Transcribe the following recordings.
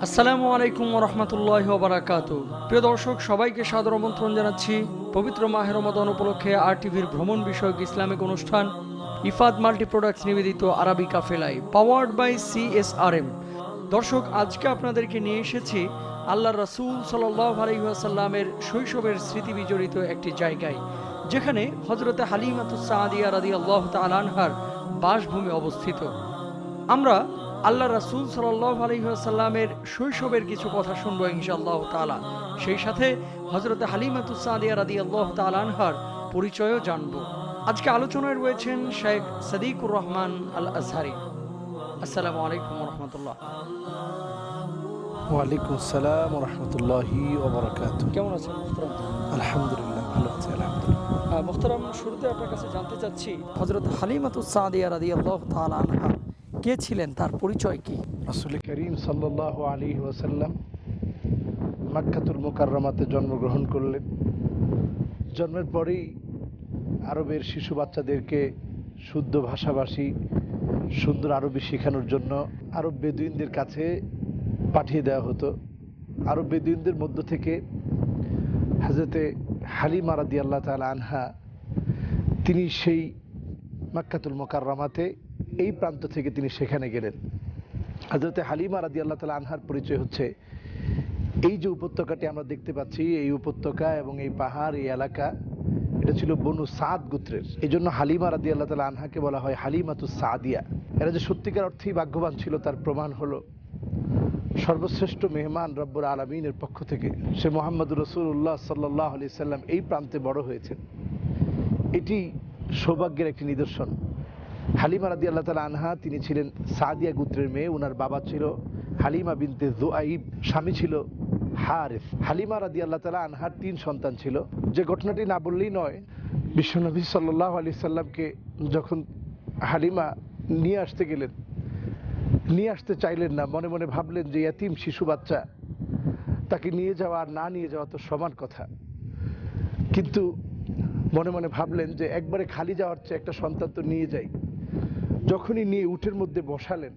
আসসালামু আলাইকুম ওরহমতুল্লাহি ওয়াবারাকাতু। প্রিয় দর্শক, সবাইকে সাদর আমন্ত্রণ জানাচ্ছি পবিত্র মাহে রমাদান উপলক্ষে RTVর ভ্রমণ বিষয়ক ইসলামিক অনুষ্ঠান ইফাদ মাল্টি প্রোডাক্টস নিবেদিত আরবি কাফেলায়, পাওয়ার্ড বাই CSRM। দর্শক, আজকে আপনাদেরকে নিয়ে এসেছি আল্লাহ রাসূল সাল্লাল্লাহু আলাইহি ওয়াসাল্লামের শৈশবের স্মৃতি বিজড়িত একটি জায়গায়, যেখানে হযরতে হালিমাতুস সাদিয়া রাদিয়াল্লাহু তাআলা আনহার বাসভূমি অবস্থিত। আমরা আল্লাহ রাসূল সাল্লাল্লাহু আলাইহি ওয়াসাল্লামের শৈশবের কিছু কথা শুনবো ইনশাআল্লাহ তাআলা। সেই সাথে হযরতে হালিমাতুস সাদিয়া রাদিয়াল্লাহু তাআলা আনহার পরিচয়ও জানব। আজকে আলোচনায় রয়েছেন শেখ সাদিকুর রহমান আল আজহারি। আসসালামু আলাইকুম ওয়া রাহমাতুল্লাহ। ওয়ালাইকুম আসসালাম ওয়া রাহমাতুল্লাহি ওয়া বারাকাতুহু। কেমন আছেন মুহতারাম? আলহামদুলিল্লাহ, ভালো আছি আলহামদুলিল্লাহ। মুহতারাম, শুরুতে আপনার কাছে জানতে চাচ্ছি হযরত হালিমাতুস সাদিয়া রাদিয়াল্লাহু তাআলা আনহা কে ছিলেন, তার পরিচয় কি? রাসূল করিম সাল্লাল্লাহু আলাইহি ওয়াসাল্লাম মক্কাতুল মুকাররমাতে জন্মগ্রহণ করলেন। জন্মের পরেই আরবের শিশু বাচ্চাদেরকে শুদ্ধ ভাষাভাষী সুন্দর আরবি শেখানোর জন্য আরব বেদুইনদের কাছে পাঠিয়ে দেওয়া হতো। আরব বেদুইনদের মধ্য থেকে হযরতে হালিমা রাদিয়াল্লাহু তাআলা আনহা, তিনি সেই মক্কাতুল মুকাররমাতে এই প্রান্ত থেকে তিনি সেখানে গেলেন। হযরতে হালিমা রাদিয়াল্লাহু তাআলা আনহার পরিচয় হচ্ছে, এই যে উপত্যকাটি আমরা দেখতে পাচ্ছি, এই উপত্যকা এবং এই পাহাড়, এই এলাকা, এটা ছিল বনু সাদ গোত্রের। এই জন্য হালিমা রাদিয়াল্লাহু তাআলা আনহাকে বলা হয় হালিমাতুস সাদিয়া। এরা যে সত্যিকার অর্থেই ভাগ্যবান ছিল তার প্রমাণ হলো সর্বশ্রেষ্ঠ মেহমান রব্বুল আলামিনের পক্ষ থেকে সে মুহাম্মদুর রাসূলুল্লাহ সাল্লাল্লাহু আলাইহি সাল্লাম এই প্রান্তে বড় হয়েছেন। এটি সৌভাগ্যের একটি নিদর্শন। হালিমা রাদিয়াল্লাহু তাআলা আনহা, তিনি ছিলেন সাদিয়া গোত্রের মেয়ে। ওনার বাবা ছিল হালিমা বিনতে যুআইব, স্বামী ছিল হারিস। হালিমা রাদিয়াল্লাহু তাআলা আনহার 3 সন্তান ছিল। যে ঘটনাটি না বললেই নয়, বিশ্বনবী সাল্লাল্লাহু আলাইহি সাল্লামকে যখন হালিমা নিয়ে আসতে গেলেন, নিয়ে আসতে চাইলেন না, মনে মনে ভাবলেন যে ইয়াতিম শিশু বাচ্চা, তাকে নিয়ে যাওয়া আর না নিয়ে যাওয়া তো সমান কথা। কিন্তু মনে মনে ভাবলেন যে একবারে খালি যাওয়ার চেয়ে একটা সন্তান তো নিয়ে যাই। যখনই নিয়ে উটের মধ্যে বসালেন,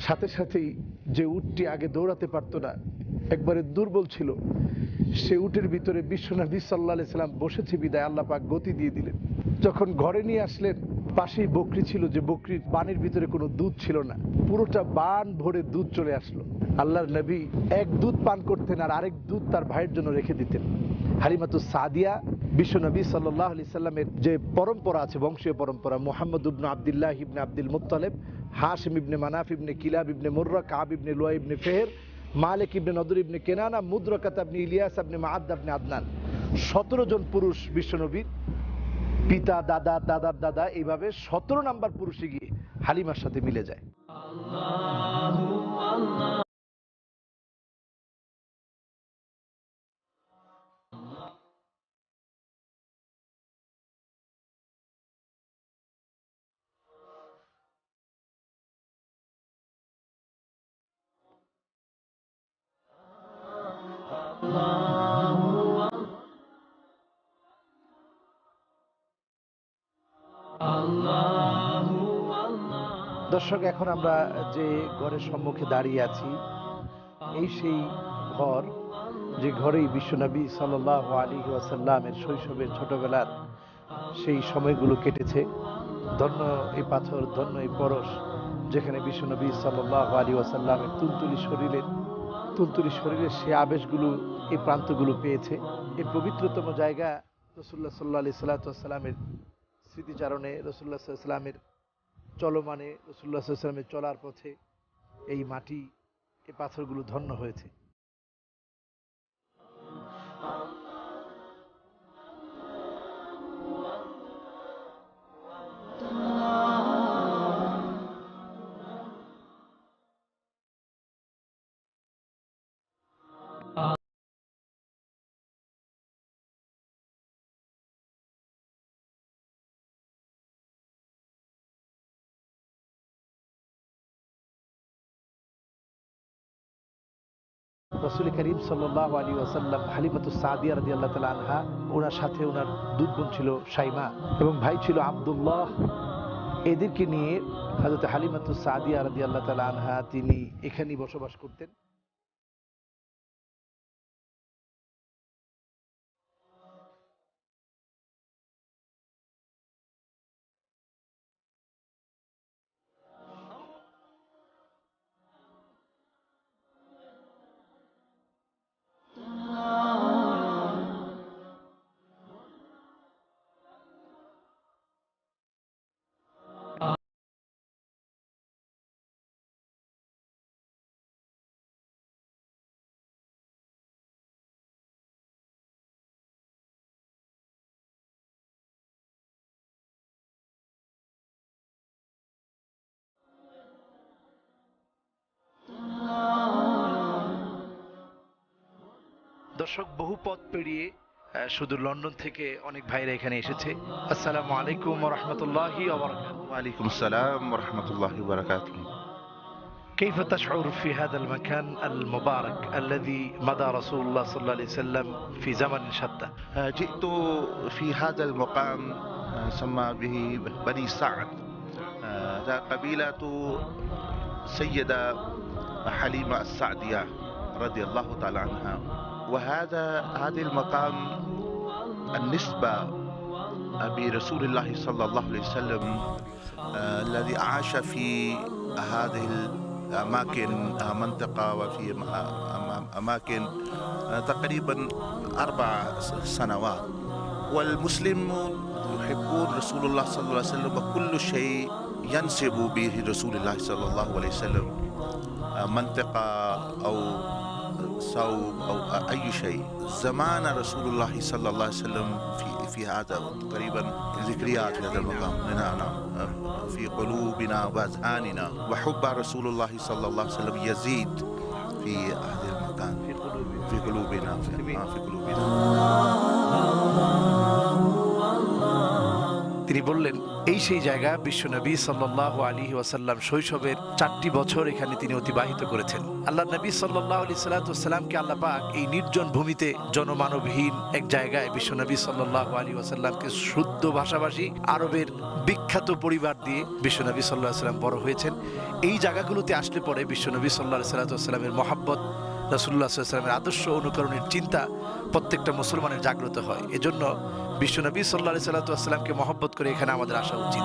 সাথে সাথেই যে উটটি আগে দৌড়াতে পারতো না, একবারে দুর্বল ছিল, সে উটের ভিতরে বিশ্বনবী সাল্লাল্লাহু আলাইহি সাল্লাম বসেছে বিদায় আল্লাহ পাক গতি দিয়ে দিলেন। যখন ঘরে নিয়ে আসলেন, পাশেই বকরি ছিল, যে বকরির বানের ভিতরে কোনো দুধ ছিল না, পুরোটা বান ভরে দুধ চলে আসলো। আল্লাহর নবী এক দুধ পান করতেন আর আরেক দুধ তার ভাইয়ের জন্য রেখে দিতেন। হালিমাতুস সাদিয়া বিশ্বনবী সাল্লাল্লাহু আলাইহি সাল্লামের যে পরম্পরা আছে, বংশীয় পরম্পরা, মুহাম্মদ ইবনে আব্দুল্লাহ ইবনে আব্দুল মুত্তালিব, হাশিম ইবনে মানাফ ইবনে কিলাব ইবনে মুররা, কাব ইবনে লুআই ইবনে ফিহর, মালিক ইবনে নদর ইবনে কেনানা, মুদরাকাত ইবনে ইলিয়াস ইবনে মাআদ ইবনে আদনান। 17 জন পুরুষ বিশ্বনবীর পিতা, দাদা, দাদার দাদা, এইভাবে 17 নাম্বার পুরুষে গিয়ে হালিমার সাথে মিলে যায়। দর্শক, এখন আমরা যে ঘরের সম্মুখে দাঁড়িয়ে আছি, এই সেই ঘর, যে ঘরেই বিশ্বনবী সাল্লাল্লাহু আলাইহি ওয়াসাল্লামের শৈশবের ছোটবেলার সেই সময়গুলো কেটেছে। ধন্য এই পাথর, ধন্য এই পরশ, যেখানে বিশ্বনবী সাল্লাল্লাহু আলাইহি ওয়াসাল্লামের তুলতুলি শরীরের সে আবেশগুলো, এই প্রান্তগুলো পেয়েছে। এই পবিত্রতম জায়গা রাসূলুল্লাহ সাল্লাল্লাহু আলাইহি সাল্লামের স্মৃতিচারণে, রাসূলুল্লাহ সাল্লাল্লাহু আলাইহি সাল্লামের চলমানে, রাসূলুল্লাহ সাল্লাল্লাহু আলাইহি সাল্লামের চলার পথে এই মাটি, এই পাথরগুলো ধন্য হয়েছে। রাসূল করিম সাল্লাল্লাহু আলাইহি ওয়াসাল্লাম হালিমাতুস সাদিয়া রাদিয়াল্লাহু তাআলা আনহা, ওনার সাথে ওনার দুধ বোন ছিল শাইমা এবং ভাই ছিল আব্দুল্লাহ। এদেরকে নিয়ে হযরত হালিমাতুস সাদিয়া রাদিয়াল্লাহু তাআলা আনহা তিনি এখানেই বসবাস করতেন। দর্শক, বহু পথ পেরিয়ে শুধু লন্ডন থেকে অনেক ভাইরা এখানে এসেছে। আসসালামু আলাইকুম ওয়া রাহমাতুল্লাহি ওয়া বারাকাতুহু। وعليكم السلام ورحمة الله وبركاته. كيف تشعر في هذا المكان المبارك الذي مضى رسول الله صلى الله عليه وسلم في زمن شتى؟ جئت في هذا المقام سمى به بني سعد، قبيلة سيدة حليمة السعدية رضي الله تعالى عنها. هذه المقام النسبة برسول الله صلى الله عليه وسلم الذي عاش في هذه الأماكن، منطقة وفي أماكن تقريبا 4 سنوات. والمسلمون يحبون رسول الله صلى الله عليه وسلم، وكل شيء ينسب به رسول الله صلى الله عليه وسلم، منطقة أو صوب أو أي شيء. زمان رسول الله صلى الله عليه وسلم في هذا تقريبا ذكريات في هذا المقام لنا في قلوبنا وأذهاننا، وحب رسول الله صلى الله عليه وسلم يزيد في هذا المكان في قلوبنا في قلوبنا. তিনি বললেন, এই সেই জায়গা, বিশ্বনবী সাল্লাল্লাহু আলাইহি ওয়াসাল্লাম শৈশবের 4টি বছর এখানে তিনি অতিবাহিত করেছেন। আল্লাহ নবী সাল্লাল্লাহু আলাইহি সাল্লাতুসাল্লামকে আল্লাহ পাক এই নির্জন ভূমিতে, জনমানবহীন এক জায়গায় বিশ্বনবী সাল্লাল্লাহু আলাইহি ওয়াসাল্লামকে শুদ্ধ ভাষাভাষী আরবের বিখ্যাত পরিবার দিয়ে বিশ্বনবী সাল্লাল্লাহু আলাইহি ওয়াসাল্লাম বড় হয়েছেন। এই জায়গাগুলোতে আসলে পরে বিশ্বনবী সাল্লাল্লাহু আলাইহি সাল্লাতুসাল্লামের মহব্বত, রাসূলুল্লাহ সাল্লাল্লাহু আলাইহি ওয়াসাল্লামের আদর্শ অনুকরণের চিন্তা প্রত্যেকটা মুসলমানের জাগ্রত হয়। এজন্য বিশ্বনবী সাল্লাল্লাহু আলাইহি সাল্লাতুসাল্লামকে মহব্বত করে এখানে আমাদের আসা উচিত।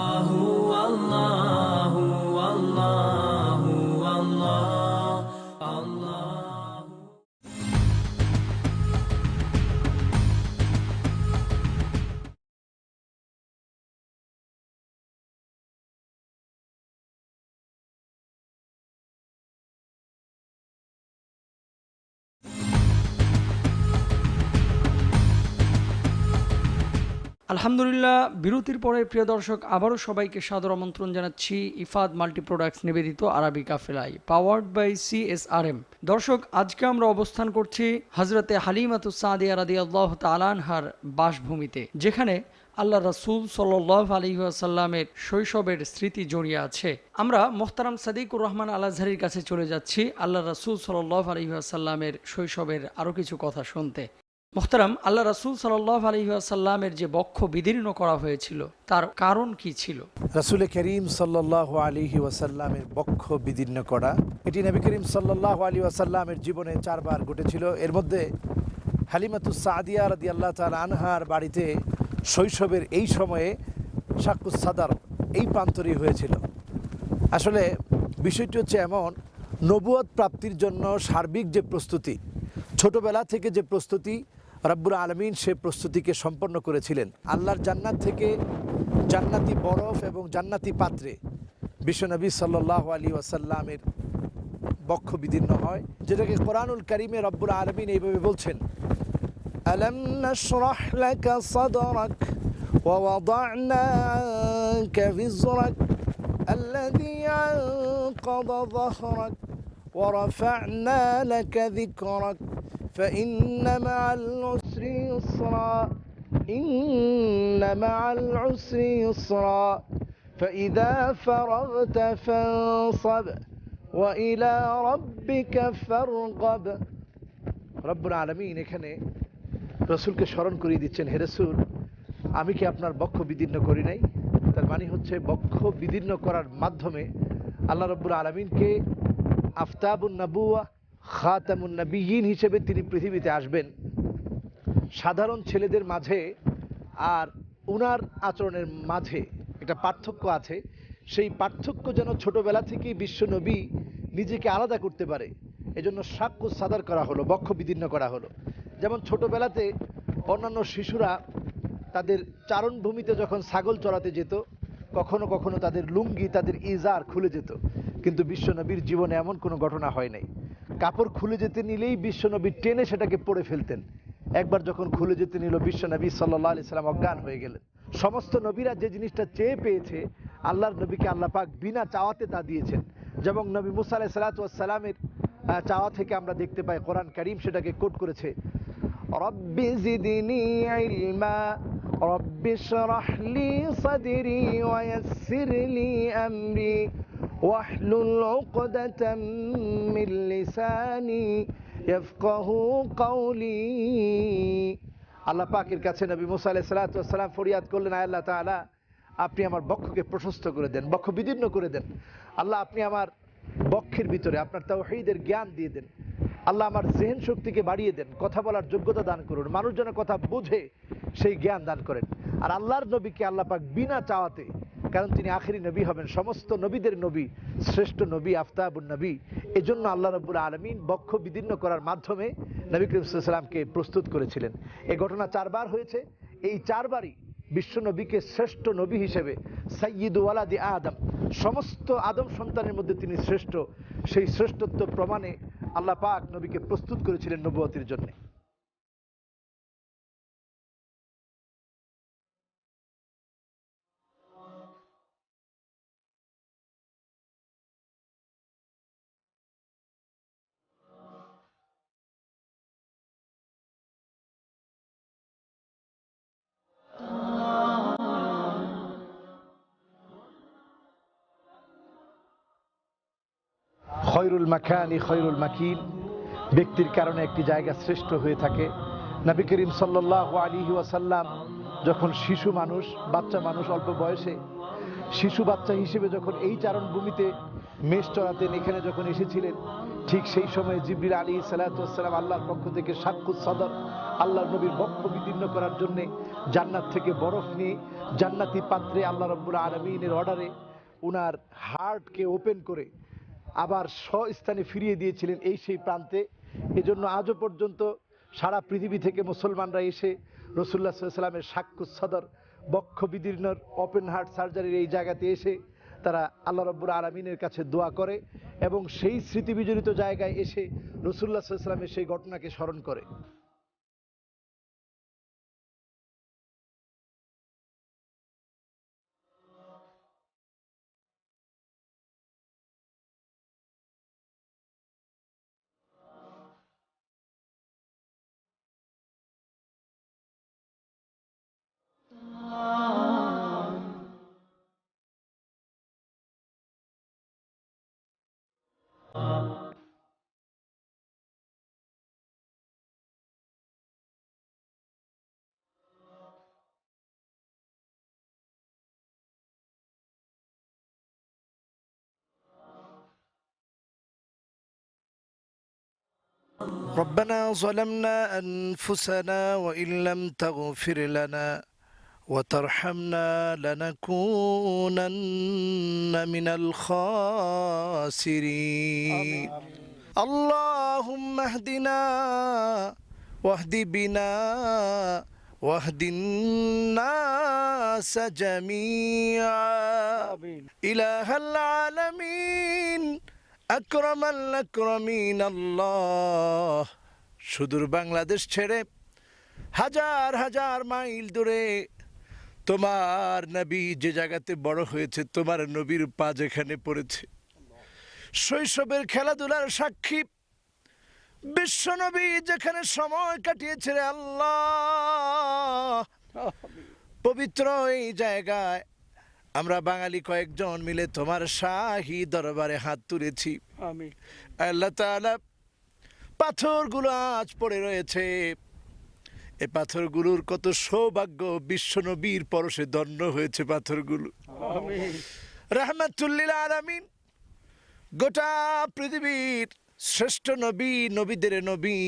আলহামদুলিল্লাহ, বিরতির পরে প্রিয় দর্শক আবারও সবাইকে সাদর আমন্ত্রণ জানাচ্ছি ইফাদ মাল্টি প্রোডাক্টস নিবেদিত আরবি কাফেলায়, পাওয়ার্ড বাই CSRM। দর্শক, আজকে আমরা অবস্থান করছি হযরতে হালিমাতুস সাদিয়া রাদিয়াল্লাহু তাআলা আনহার বাসভূমিতে, যেখানে আল্লাহ রাসূল সাল্লাল্লাহু আলাইহি ওয়াসাল্লামের শৈশবের স্মৃতি জড়িয়ে আছে। আমরা মোহতারাম সাদিকুর রহমান আল আজহারীর কাছে চলে যাচ্ছি আল্লাহ রাসূল সাল্লাল্লাহু আলাইহি ওয়াসাল্লামের শৈশবের আরও কিছু কথা শুনতে। মোহতারাম, আল্লাহ রাসূল সাল্লাল্লাহু আলাইহি ওয়াসাল্লামের যে বক্ষ বিদীর্ণ করা হয়েছিল তার কারণ কি ছিল? রাসূল করিম সাল্লাল্লাহু আলাইহি ওয়াসাল্লামের বক্ষ বিদীর্ণ করা, এটি নবী করিম সাল্লাল্লাহু আলাইহি ওয়াসাল্লামের জীবনে 4 বার ঘটেছিল। এর মধ্যে হালিমাতুস সাদিয়া রাদিয়াল্লাহু তাআলা আনহার বাড়িতে শৈশবের এই সময়ে শাক্কুস সাদর এই প্রান্তরই হয়েছিল। আসলে বিষয়টি হচ্ছে এমন, নবুয়ত প্রাপ্তির জন্য সার্বিক যে প্রস্তুতি, ছোটবেলা থেকে যে প্রস্তুতি রব্বুল আলামিন সে প্রস্তুতিকে সম্পন্ন করেছিলেন। আল্লাহর জান্নাত থেকে জান্নাতি বরফ এবং জান্নাতি পাত্রে বিশ্বনবী সাল্লাল্লাহু আলাইহি ওয়াসাল্লামের বক্ষ বিদীর্ণ হয়, যেটাকে কোরআনুল কারীমে রব্বুল আলামিন এইভাবে বলছেন, আলাম নাশরাহ লাকা সাদরাক ওয়া ওয়াদা'না আনকা বিজরাক الذي أنقض ظهرك ورفعنا لك ذكرك فإن مع العسر يسرا إن مع العسر يسرا فإذا فرغت فانصب وإلى ربك فارغب। রব্বুল আলামিন এখানে রাসূলকে স্মরণ করিয়ে দিচ্ছেন, হে রাসূল, আমি কি আপনার বক্ষ বিদীর্ণ করি নাই? তার মানে হচ্ছে বক্ষ বিদীর্ণ করার মাধ্যমে আল্লাহ রাব্বুল আলামিনকে আফতাবুন নবুওয়া খাতামুন নবিয়্যিন হিসেবে তিনি পৃথিবীতে আসবেন সাধারণ ছেলেদের মাঝে। আর উনার আচরণের মাঝে একটা পার্থক্য আছে, সেই পার্থক্য যেন ছোটবেলা থেকেই বিশ্ব নবী নিজেকে আলাদা করতে পারে, এজন্য শাক্কুস সাদর করা হলো, বক্ষ বিদীর্ণ করা হলো। যেমন ছোটবেলাতে অন্যান্য শিশুরা তাদের চারণভূমিতে যখন ছাগল চড়াতে যেত, কখনো কখনো তাদের লুঙ্গি, তাদের ইজার খুলে যেত, কিন্তু বিশ্বনবীর জীবনে এমন কোনো ঘটনা হয় নাই। কাপড় খুলে যেতে নিলেই বিশ্বনবী টেনে সেটাকে পরে ফেলতেন। একবার যখন খুলে যেতে নিল, বিশ্বনবী সাল্লাল্লাহু আলাইহি সাল্লাম অজ্ঞান হয়ে গেলেন। সমস্ত নবীরা যে জিনিসটা চেয়ে পেয়েছে, আল্লাহর নবীকে আল্লাহ পাক বিনা চাওয়াতে তা দিয়েছেন। যেমন নবী মুসা আলাইহিস সালাতু ওয়াস সালামের চাওয়া থেকে আমরা দেখতে পাই, কোরআন কারীম সেটাকে কোট করেছে, রব্বি জিদনি ইলমা رب اشرح لي صدري ويسر لي أمري واحلل عقدة من لساني يفقه قولي। আল্লাহ পাকের কাছে নবী মুসা আলাইহিস সালাতু ওয়াস সালাম ফরিয়াদ করলেন, আয় আল্লাহ তাআলা, আপনি আমার বক্ষকে প্রশস্ত করে দেন, বক্ষ বিদীর্ণ করে দেন। আল্লাহ, আপনি আমার বক্ষের ভিতরে আপনার তাওহীদের জ্ঞান দিয়ে দেন। আল্লাহ, আমার জেহেন শক্তিকে বাড়িয়ে দেন, কথা বলার যোগ্যতা দান করুন, মানুষ যেন কথা বুঝে সেই জ্ঞান দান করেন। আর আল্লাহর নবীকে আল্লাহ পাক বিনা চাওয়াতে, কারণ তিনি আখেরি নবী হবেন, সমস্ত নবীদের নবী, শ্রেষ্ঠ নবী, আফতাবুন নবী, এজন্য আল্লাহ রাব্বুল আলামিন বক্ষ বিদীর্ণ করার মাধ্যমে নবী করিম সাল্লাল্লাহু আলাইহি ওয়াসাল্লামকে প্রস্তুত করেছিলেন। এই ঘটনা 4 বার হয়েছে। এই 4 বারই বিশ্ব নবীকে শ্রেষ্ঠ নবী হিসেবে, সাইয়্যিদু ওয়ালাদি আদম, সমস্ত আদম সন্তানের মধ্যে তিনি শ্রেষ্ঠ, সেই শ্রেষ্ঠত্ব প্রমাণে আল্লাহ পাক নবীকে প্রস্তুত করেছিলেন নবুয়তের জন্য। খয়রুল মাকানি খয়রুল মাকিন, ব্যক্তির কারণে একটি জায়গা শ্রেষ্ঠ হয়ে থাকে। নবী করিম সাল্লাল্লাহু আলাইহি ওয়াসাল্লাম যখন শিশু মানুষ, বাচ্চা মানুষ, অল্প বয়সে শিশু বাচ্চা হিসেবে যখন এই চারণভূমিতে মেষ চড়াতেন, এখানে যখন এসেছিলেন, ঠিক সেই সময় জিবরিল আলাইহিস সালাতু ওয়াস সালাম আল্লাহর পক্ষ থেকে শাক্কুস সাদর, আল্লাহর নবীর বক্ষ বিদীর্ণ করার জন্য জান্নাত থেকে বরফ নিয়ে জান্নাতি পাত্রে আল্লাহ রাব্বুল আলামিনের অর্ডারে উনার হার্টকে ওপেন করে আবার স্বস্থানে ফিরিয়ে দিয়েছিলেন, এই সেই প্রান্তে। এজন্য আজও পর্যন্ত সারা পৃথিবী থেকে মুসলমানরা এসে রাসূলুল্লাহ সাল্লাল্লাহু আলাইহি ওয়াসাল্লামের শাক্কুস সাদর, বক্ষ বিদীর্ণর ওপেন হার্ট সার্জারির এই জায়গাতে এসে তারা আল্লাহ রাব্বুল আলামিনের কাছে দোয়া করে এবং সেই স্মৃতি বিজড়িত জায়গায় এসে রাসূলুল্লাহ সাল্লাল্লাহু আলাইহি ওয়াসাল্লামের সেই ঘটনাকে স্মরণ করে। ربنا ظلمنا أنفسنا وإن لم تغفر لنا وترحمنا لنكونن من الخاسرين اللهم اهدنا واهد بنا واهد الناس جميعا إله العالمين أكرم الأكرمين الله সুদূর বাংলাদেশ ছেড়ে হাজার হাজার মাইল দূরে তোমার নবী যে জায়গাতে বড় হয়েছে, তোমার নবীর পা যেখানে পড়েছে, শৈশবের খেলাধুলার সাক্ষী বিশ্ব নবী যেখানে সময় কাটিয়েছে রে আল্লাহ, পবিত্র এই জায়গায় আমরা বাঙালি কয়েকজন মিলে তোমার শাহী দরবারে হাত তুলেছি। আল্লাহ তাআলা পাথরগুলো আজ পড়ে রয়েছে, এই পাথরগুলোর কত সৌভাগ্য, বিশ্ব নবীর পরশে ধন্য হয়েছে পাথরগুলো। রাহমাতুল্লিল আলামিন, গোটা পৃথিবীর শ্রেষ্ঠ নবী, নবীদের নবী,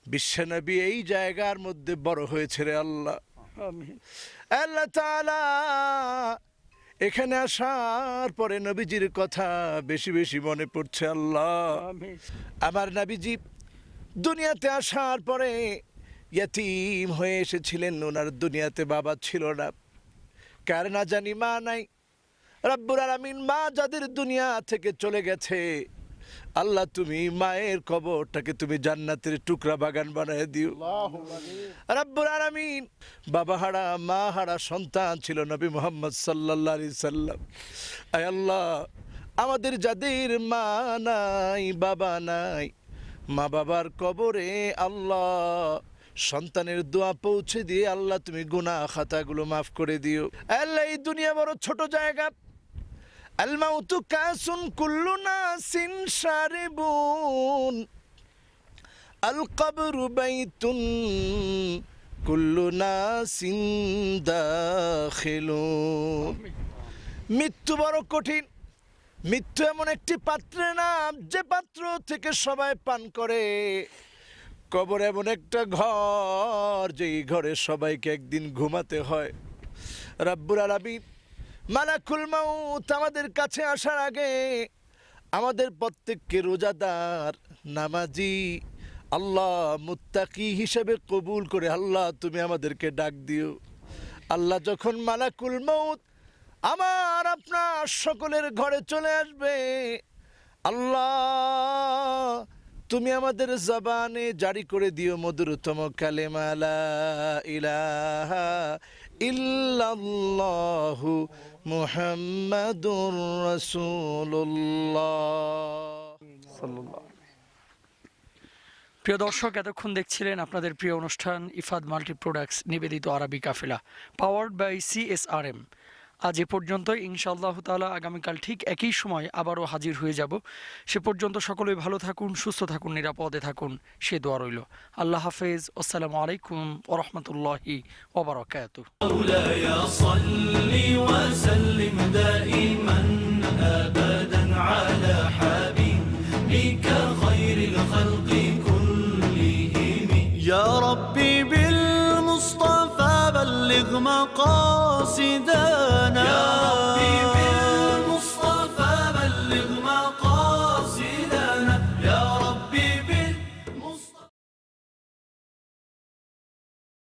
বিশ্ব নবী এই জায়গার মধ্যে বড় হয়েছে রে আল্লাহ। আল্লাহ তাআলা এখানে আসার পরে নবীজির কথা বেশি বেশি মনে পড়ছে আল্লাহ। আমার নবীজি দুনিয়াতে আসার পরে ইয়াতীম হয়ে এসেছিলেন, ওনার দুনিয়াতে বাবা ছিল না, কার না জানি মা নাই। রব্বুল আলামিন মা যাদের দুনিয়া থেকে চলে গেছে, আল্লাহ তুমি মায়ের কবরটাকে তুমি জান্নাতের টুকরা বাগান বানায় দিও। রব্বুল আলামিন বাবা হারা মা হারা সন্তান ছিল নবী মুহাম্মদ সাল্লাল্লাহু আলাইহি সাল্লাম। আয় আল্লাহ, আমাদের যাদের মা নাই বাবা নাই, মা বাবার কবরে আল্লাহ সন্তানের দোয়া পৌঁছে দিয়ে আল্লাহ তুমি গুনাহ খাতাগুলো মাফ করে দিও। আল্লাহ এই দুনিয়া বড় ছোট জায়গা, আল মাউতু কাসুন কুল্লু নাসিন শারিবুন, আল কবরু বাইতুন কুল্লু নাসিন দাখিলুন। মৃত্যু বড় কঠিন, মৃত্যু এমন একটি পাত্রের নাম যে পাত্র থেকে সবাই পান করে। কবর এমন একটা ঘর যেই ঘরে সবাইকে একদিন ঘুমাতে হয়। রব্বুল আলামিন মালাকুল মাউত আমাদের কাছে আসার আগে আমাদের প্রত্যেককে রোজাদার, নামাজি, আল্লাহ মুত্তাকি হিসেবে কবুল করে আল্লাহ তুমি আমাদেরকে ডাক দিও। আল্লাহ যখন মালাকুল মাউত আমার আপনার সকলের ঘরে চলে আসবে, আল্লাহ তুমি আমাদের জবানে জারি করে দিও মধুরতম কালেমা লা ইলাহা ইল্লাল্লাহু মুহাম্মাদুর রাসূলুল্লাহ সাল্লাল্লাহু। প্রিয় দর্শক, এতক্ষণ দেখছিলেন আপনাদের প্রিয় অনুষ্ঠান ইফাদ মাল্টি প্রোডাক্টস নিবেদিত আরবি কাফেলা, পাওয়ার্ড বাই CSRM। আজ এ পর্যন্তই, ইনশাআল্লাহ তাআলা আগামীকাল ঠিক একই সময় আবারও হাজির হয়ে যাব। সে পর্যন্ত সকলেই ভালো থাকুন, সুস্থ থাকুন, নিরাপদে থাকুন, সে দোয়া রইল। আল্লাহ হাফেজ। আসসালামু আলাইকুম ওয়া রাহমাতুল্লাহি ওয়া বারাকাতুহু। مولاي صل وسلم دائما أبدا على حبيبك خير الخلق كلهم. يا ربي بالمصطفى بلغ مقاصدنا